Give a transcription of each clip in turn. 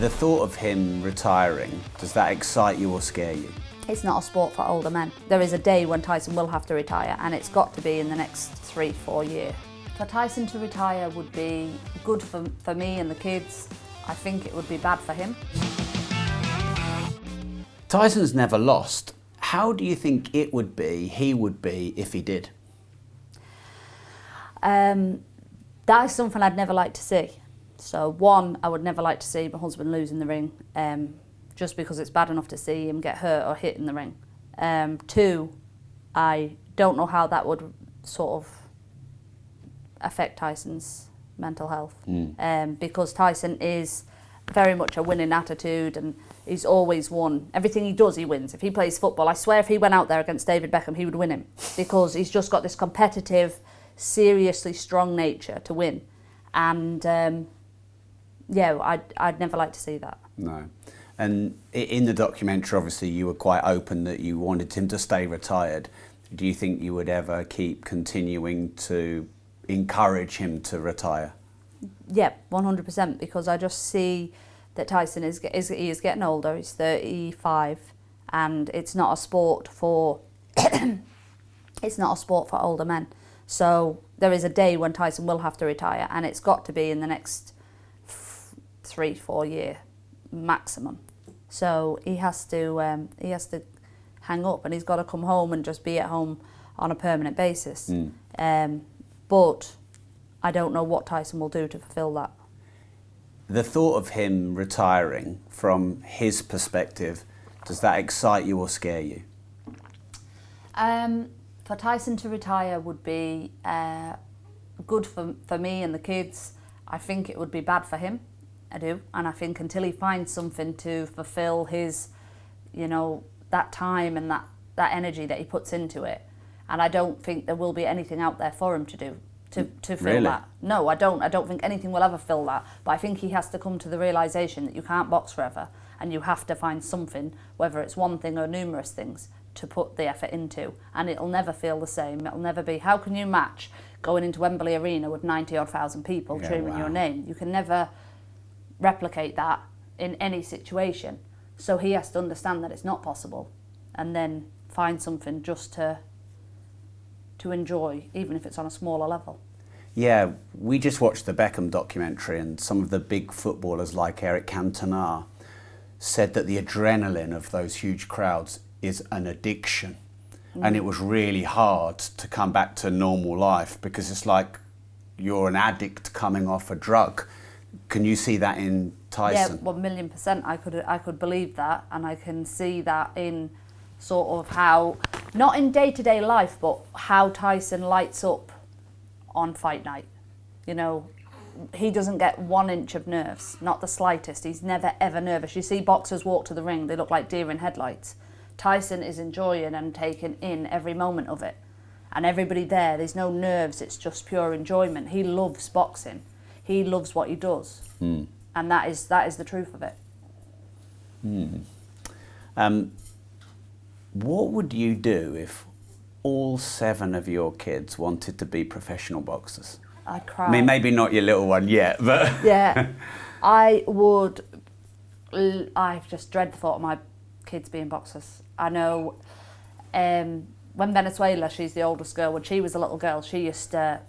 The thought of him retiring, does that excite you or scare you? It's not a sport for older men. There is a day when Tyson will have to retire, and it's got to be in the next 3-4 years. For Tyson to retire would be good for me and the kids. I think it would be bad for him. Tyson's never lost. How do you think he would be if he did? That is something I'd never like to see. So one, I would never like to see my husband lose in the ring, just because it's bad enough to see him get hurt or hit in the ring. Two, I don't know how that would sort of affect Tyson's mental health, because Tyson is very much a winning attitude, and he's always won. Everything he does, he wins. If he plays football, I swear if he went out there against David Beckham, he would win him, because he's just got this competitive, seriously strong nature to win. And yeah, I'd never like to see that. No. And in the documentary, obviously, you were quite open that you wanted him to stay retired. Do you think you would ever keep continuing to encourage him to retire? Yeah, 100%, because I just see that Tyson is getting older. He's 35, and it's not a sport for it's not a sport for older men. So there is a day when Tyson will have to retire, and it's got to be in the next 3-4 years maximum. So he has to hang up, and he's got to come home and just be at home on a permanent basis. But I don't know what Tyson will do to fulfill that. The thought of him retiring, from his perspective, does that excite you or scare you? For Tyson to retire would be good for me and the kids. I think it would be bad for him. I do. And I think until he finds something to fulfill his, that time and that energy that he puts into it. And I don't think there will be anything out there for him to do to fill Really? that. No, I don't. I don't think anything will ever fill that. But I think he has to come to the realisation that you can't box forever, and you have to find something, whether it's one thing or numerous things, to put the effort into. And it'll never feel the same. It'll never be, how can you match going into Wembley Arena with 90,000 people cheering your name? You can never replicate that in any situation. So he has to understand that it's not possible, and then find something just to enjoy, even if it's on a smaller level. Yeah, we just watched the Beckham documentary, and some of the big footballers like Eric Cantona said that the adrenaline of those huge crowds is an addiction. And it was really hard to come back to normal life, because it's like you're an addict coming off a drug. Can you see that in Tyson? Yeah, 1,000,000%. I could believe that, and I can see that in sort of how, not in day-to-day life, but how Tyson lights up on fight night. He doesn't get 1 inch of nerves, not the slightest. He's never ever nervous. You see boxers walk to the ring, they look like deer in headlights. Tyson is enjoying and taking in every moment of it. And everybody there's no nerves, it's just pure enjoyment. He loves boxing. He loves what he does. And that is the truth of it. What would you do if all 7 of your kids wanted to be professional boxers? I'd cry. I mean, maybe not your little one yet, but... Yeah, I would. I just dread the thought of my kids being boxers. I know when Venezuela, she's the oldest girl, when she was a little girl, she used to,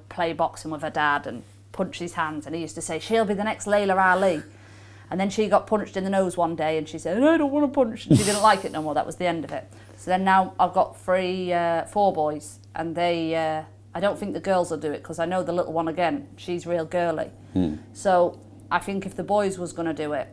play boxing with her dad and punch his hands, and he used to say, she'll be the next Layla Ali. And then she got punched in the nose one day, and she said, I don't want to punch. And she didn't like it no more. That was the end of it. So then now I've got 4 boys, and they, I don't think the girls will do it, because I know the little one, again, she's real girly. So I think if the boys was going to do it,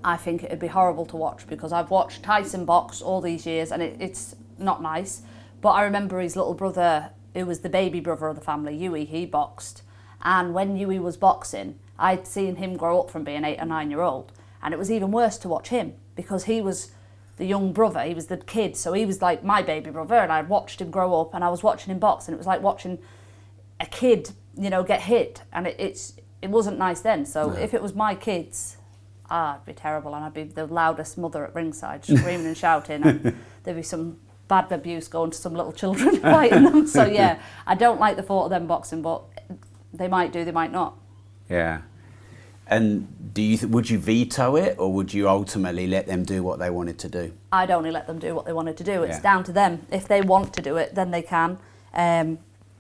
I think it'd be horrible to watch, because I've watched Tyson box all these years, and it's not nice. But I remember his little brother, who was the baby brother of the family, Huey, he boxed. And when Huey was boxing, I'd seen him grow up from being 8 or 9 year old, and it was even worse to watch him, because he was the young brother, he was the kid, so he was like my baby brother, and I'd watched him grow up, and I was watching him box, and it was like watching a kid, get hit, and it wasn't nice then. So if it was my kids, it'd be terrible, and I'd be the loudest mother at ringside, screaming and shouting, and there'd be some bad abuse going to some little children fighting them. So yeah, I don't like the thought of them boxing, but they might do, they might not. Yeah. And would you veto it, or would you ultimately let them do what they wanted to do? I'd only let them do what they wanted to do. It's Yeah. down to them. If they want to do it, then they can.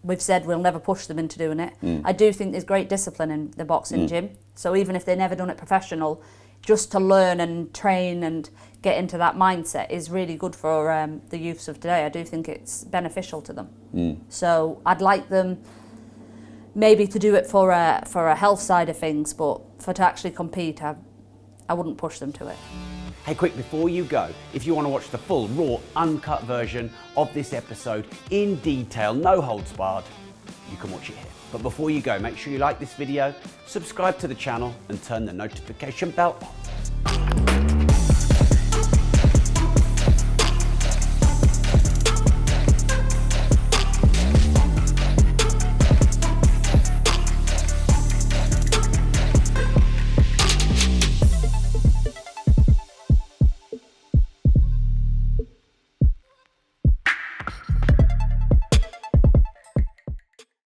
We've said we'll never push them into doing it. I do think there's great discipline in the boxing gym. So even if they've never done it professional, just to learn and train and get into that mindset is really good for the youths of today. I do think it's beneficial to them. So I'd like them maybe to do it for a health side of things, but to actually compete, I wouldn't push them to it. Hey, quick, before you go, if you want to watch the full, raw, uncut version of this episode in detail, no holds barred, you can watch it here. But before you go, make sure you like this video, subscribe to the channel, and turn the notification bell on.